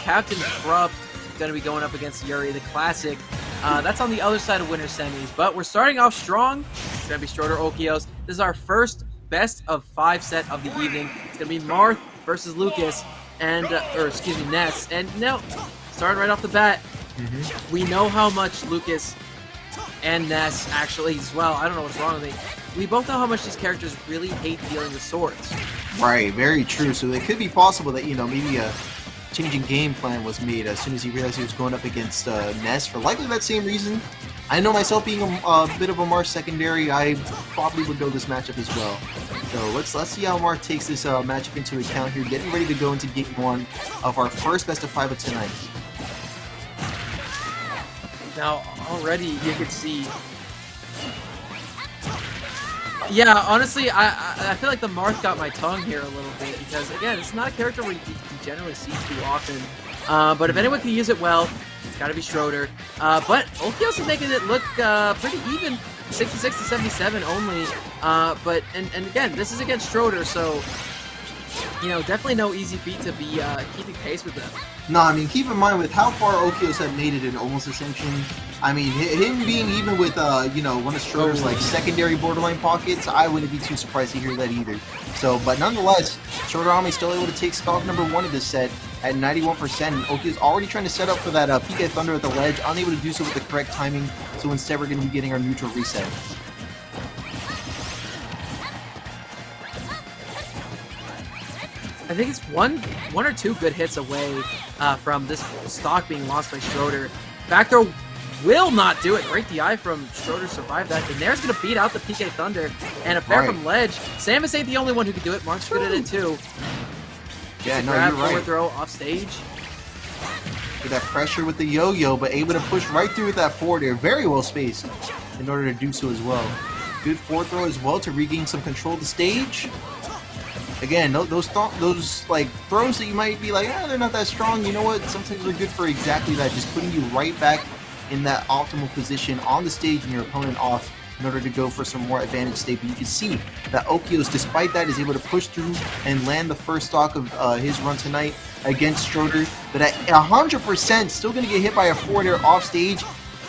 Captain Corrupt going to be going up against Yuri, the classic. That's on the other side of winter semis, but we're starting off strong. It's going to be Stroder Olkios. This is our first best of 5 set of the evening. It's going to be Marth versus Lucas, and or excuse me, Ness. And no, starting right off the bat, we know how much Lucas and Ness actually as well. I don't know what's wrong with me. We both know how much these characters really hate dealing with swords. Right, very true. So it could be possible that, you know, maybe a changing game plan was made as soon as he realized he was going up against Ness for likely that same reason. I know myself being a bit of a Marth secondary, I probably would go this matchup as well. So let's see how Marth takes this matchup into account here, getting ready to go into game 1 of our first best of 5 of tonight. Now, already you can see. Yeah, honestly, I feel like the Marth got my tongue here a little bit because, again, it's not a character we generally see too often. But if anyone can use it well, it's got to be Stroder. But Olkios is making it look pretty even, 66 to 77 only. But again, this is against Stroder, so you know, definitely no easy feat to be keeping pace with them. No, I mean, keep in mind with how far Olkios had made it in Almost Ascension. I mean, him being even with, you know, one of Stroder's, like, secondary borderline pockets, I wouldn't be too surprised to hear that either. So, but nonetheless, Stroder still able to take stock number 1 of this set at 91%. And Olkios already trying to set up for that PK Thunder at the ledge, unable to do so with the correct timing. So instead, we're going to be getting our neutral reset. I think it's one or two good hits away from this stock being lost by Stroder. Back throw will not do it. Great DI from Stroder, survived that. And there's going to beat out the PK Thunder. And a fair from ledge. Samus ain't the only one who can do it. Marth's good at it too. Yeah, no, grab, you're right. forward throw off stage. With that pressure with the yo-yo, but able to push right through with that forward air. Very well spaced in order to do so as well. Good forward throw as well to regain some control of the stage. Again, those like throws that you might be like, they're not that strong. You know what? Sometimes they're good for exactly that. Just putting you right back in that optimal position on the stage and your opponent off in order to go for some more advantage state. But you can see that Olkios, despite that, is able to push through and land the first stock of his run tonight against Stroder. But at 100%, still going to get hit by a forward air off stage.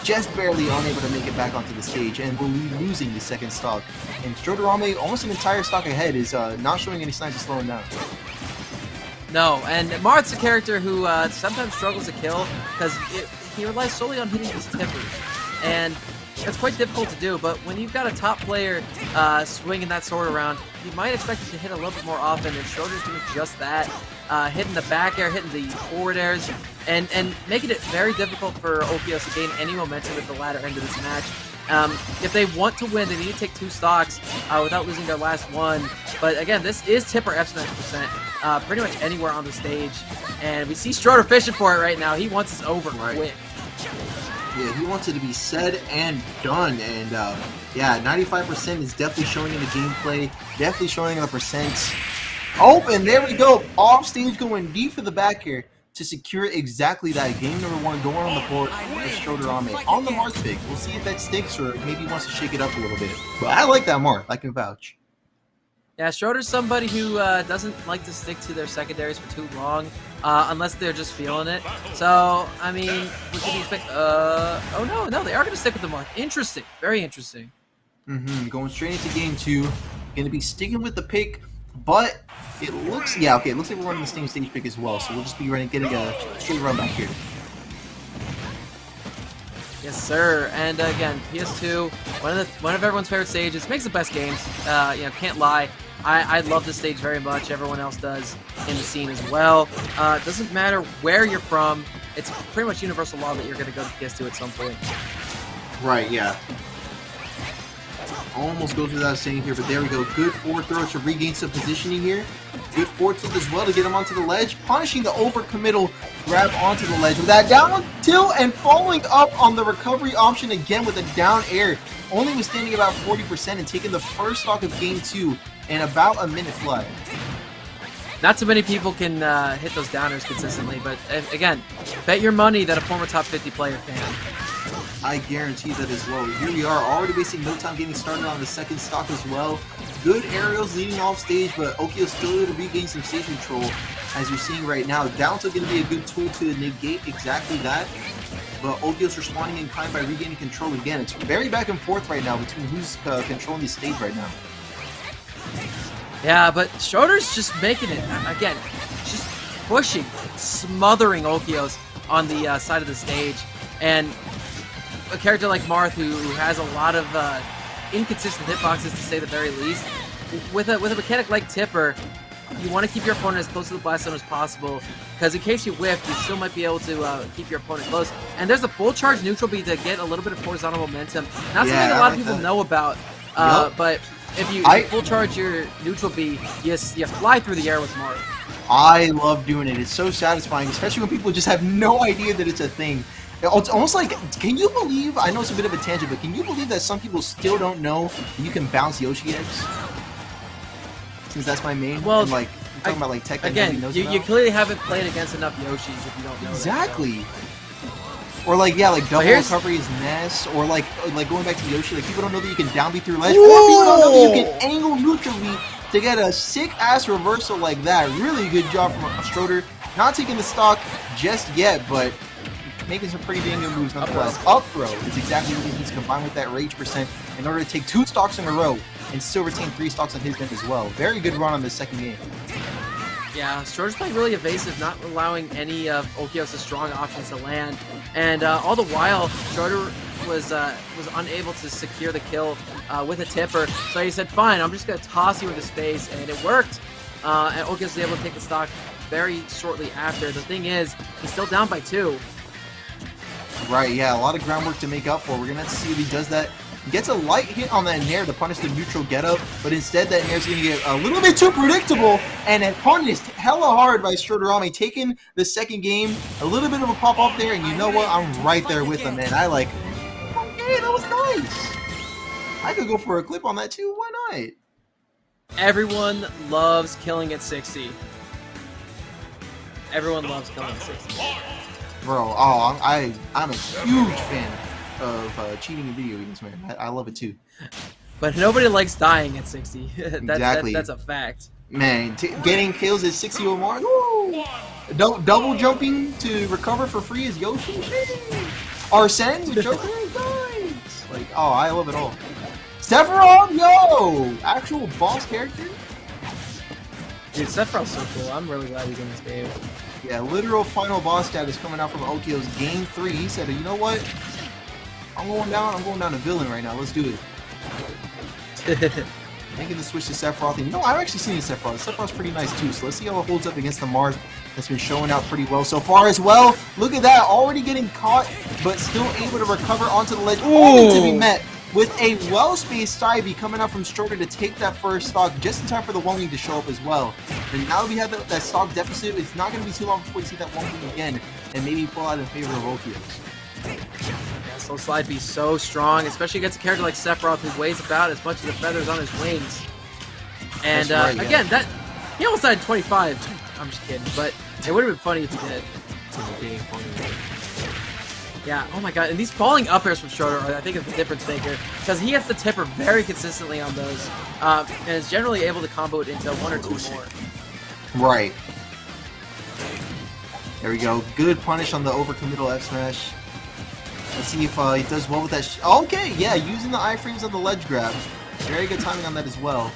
Just barely unable to make it back onto the stage, and will be losing the second stock. And Stroder, almost an entire stock ahead, is not showing any signs of slowing down. No, and Marth's a character who sometimes struggles to kill because he relies solely on hitting his tippers. And it's quite difficult to do, but when you've got a top player swinging that sword around, you might expect it to hit a little bit more often, and Stroder's doing just that. Hitting the back air, hitting the forward airs, and making it very difficult for Olkios to gain any momentum at the latter end of this match. If they want to win, they need to take 2 stocks without losing their last one. But again, this is Tipper F smash percent pretty much anywhere on the stage. And we see Stroder fishing for it right now. He wants this over quick. Yeah, he wants it to be said and done. And yeah, 95% is definitely showing in the gameplay. Definitely showing in the percents. Oh, and there we go. Off stage going deep for the back here to secure exactly that. Game number 1 going on the board for Stroder on the Marth pick. We'll see if that sticks or maybe he wants to shake it up a little bit. But I like that Marth. I can vouch. Yeah, Stroder's somebody who doesn't like to stick to their secondaries for too long, unless they're just feeling it. So, I mean, we can expect... oh, no, they are going to stick with the Marth. Interesting. Very interesting. Going straight into game 2. Going to be sticking with the pick, but it looks... Yeah, okay, it looks like we're running the same stage pick as well, so we'll just be getting a straight run back here. Yes, sir. And again, PS2, one of everyone's favorite stages. Makes the best games. You know, can't lie. I love this stage very much. Everyone else does in the scene as well. It doesn't matter where you're from. It's pretty much universal law that you're going to go to PS2 at some point. Right, yeah. Almost goes without saying here, but there we go. Good forward throw to regain some positioning here. Good forward tilt as well to get him onto the ledge. Punishing the overcommittal grab onto the ledge with that down tilt and following up on the recovery option again with a down air. Only withstanding about 40% and taking the first stock of game 2 in about a minute flat. Not too many people can hit those downers consistently, but again, bet your money that a former top 50 player can. I guarantee that as well. Here we are, already wasting no time getting started on the second stock as well. Good aerials leading off stage, but Olkios still able to regain some stage control. as you're seeing right now. Down tilt going to be a good tool to negate exactly that. But Olkios responding in kind by regaining control again. It's very back and forth right now between who's controlling the stage right now. Yeah, but Stroder's just making it, again, just pushing, smothering Olkios on the side of the stage. And a character like Marth, who has a lot of inconsistent hitboxes to say the very least, with a mechanic like Tipper, you want to keep your opponent as close to the blast zone as possible, because in case you whiff, you still might be able to keep your opponent close. And there's a full charge neutral B to get a little bit of horizontal momentum. Not something a lot of people know about, but if you full charge your neutral B, you fly through the air with Marth. I love doing it. It's so satisfying, especially when people just have no idea that it's a thing. It's almost like, can you believe, I know it's a bit of a tangent, but can you believe that some people still don't know that you can bounce Yoshi eggs? Since that's my main. Well, and like, I'm talking about like tech that again, nobody knows you clearly haven't played against enough Yoshis if you don't know exactly. that. Or like, yeah, like double recovery is Ness, or like going back to Yoshi, like people don't know that you can down B through ledge, or people don't know that you can angle neutral B to get a sick-ass reversal like that. Really good job from Stroder. Not taking the stock just yet, but making some pretty dang good moves nonetheless. Up throw is exactly what he needs, combined with that rage percent in order to take 2 stocks in a row and still retain 3 stocks on his end as well. Very good run on this second game. Yeah, Stroder's playing really evasive, not allowing any of Olkios' strong options to land. And all the while, Stroder was unable to secure the kill with a tipper. So he said, fine, I'm just going to toss you into space, and it worked. And Olkios was able to take the stock very shortly after. The thing is, he's still down by 2. Right, yeah, a lot of groundwork to make up for. We're going to have to see if he does that. He gets a light hit on that Nair to punish the neutral getup, but instead that Nair's going to get a little bit too predictable and punished hella hard by Stroderami, taking the second game. A little bit of a pop up there, and you know what? I'm right there with him, man. I like, okay, that was nice. I could go for a clip on that too. Why not? Everyone loves killing at 60. Everyone loves killing at 60. Bro, oh, I'm a huge fan of cheating in video games, man. I love it too. But nobody likes dying at 60. Exactly. That's a fact. Man, getting kills at 60 or more. Woo! Double jumping to recover for free is Yoshi. Arsene with Joker. Nice. Like, oh, I love it all. Sephiroth, yo! Actual boss character. Dude, Sephiroth's so cool. I'm really glad he's in this game. Yeah, literal final boss status coming out from Olkios game 3. He said, you know what? I'm going down to villain right now. Let's do it. Making the switch to Sephiroth. And you know, I've actually seen Sephiroth. Sephiroth's pretty nice too. So let's see how it holds up against the Marth that's been showing out pretty well so far as well. Look at that. Already getting caught, but still able to recover onto the ledge. Only to be met with a well-spaced side B coming out from Stroder to take that first stock just in time for the 1-wing to show up as well. And now we have that stock deficit. It's not going to be too long before we see that 1-wing again and maybe pull out in favor of Olkios. Yeah, slow slide be so strong, especially against a character like Sephiroth who weighs about as much as the feathers on his wings. And right, again, that he almost died 25. I'm just kidding, but it would have been funny if he did. Yeah, oh my god, and these falling up airs from Stroder are, I think, is the difference maker, because he hits the tipper very consistently on those, and is generally able to combo it into 1 or 2 more. Right. There we go. Good punish on the overcommittal F smash. Let's see if he does well with that. Okay, yeah, using the iframes on the ledge grab. Very good timing on that as well.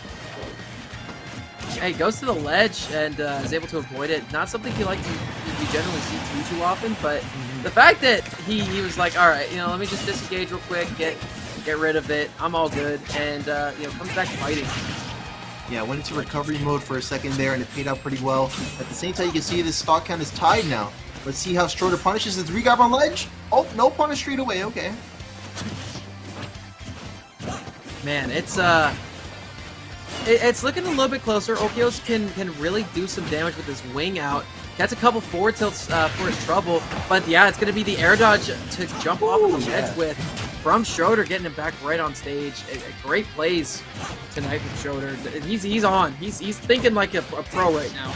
Yeah, he goes to the ledge and is able to avoid it. Not something you generally see too often, but the fact that he was like, all right, let me just disengage real quick, get rid of it. I'm all good, and comes back fighting. Yeah, went into recovery mode for a second there, and it paid out pretty well. At the same time, you can see this stock count is tied now. Let's see how Stroder punishes his regrab on ledge. Oh, no punish straight away. Okay. Man, it's looking a little bit closer. Olkios can really do some damage with his wing out. Gets a couple forward tilts for his trouble, but yeah, it's going to be the air dodge to jump off of the ledge with from Stroder, getting him back right on stage. Great plays tonight from Stroder. He's on. He's thinking like a pro right now.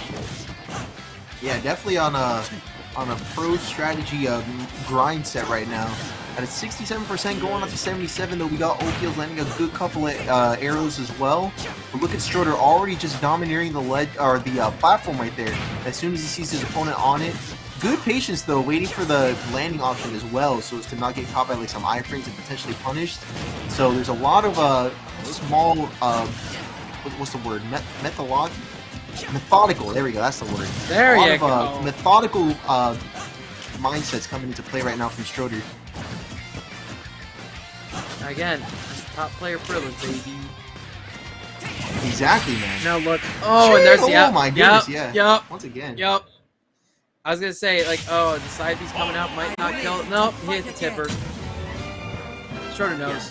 Yeah, definitely on a pro strategy grind set right now. At a 67% going up to 77, though, we got Olkios landing a good couple of arrows as well. But look at Stroder already just domineering the ledge or the platform right there. As soon as he sees his opponent on it, good patience though, waiting for the landing option as well, so as to not get caught by like some iframes and potentially punished. So there's a lot of small, what's the word? Methodical. There we go. That's the word. There you go. Methodical mindsets coming into play right now from Stroder. Again, it's top player privilege, baby. Exactly, man. Now look. Oh, and there's oh my goodness, yeah. Yep. Once again. Yep. I was gonna say like, oh, the side piece coming out might not kill. Nope, he hit the tipper. Stroder knows.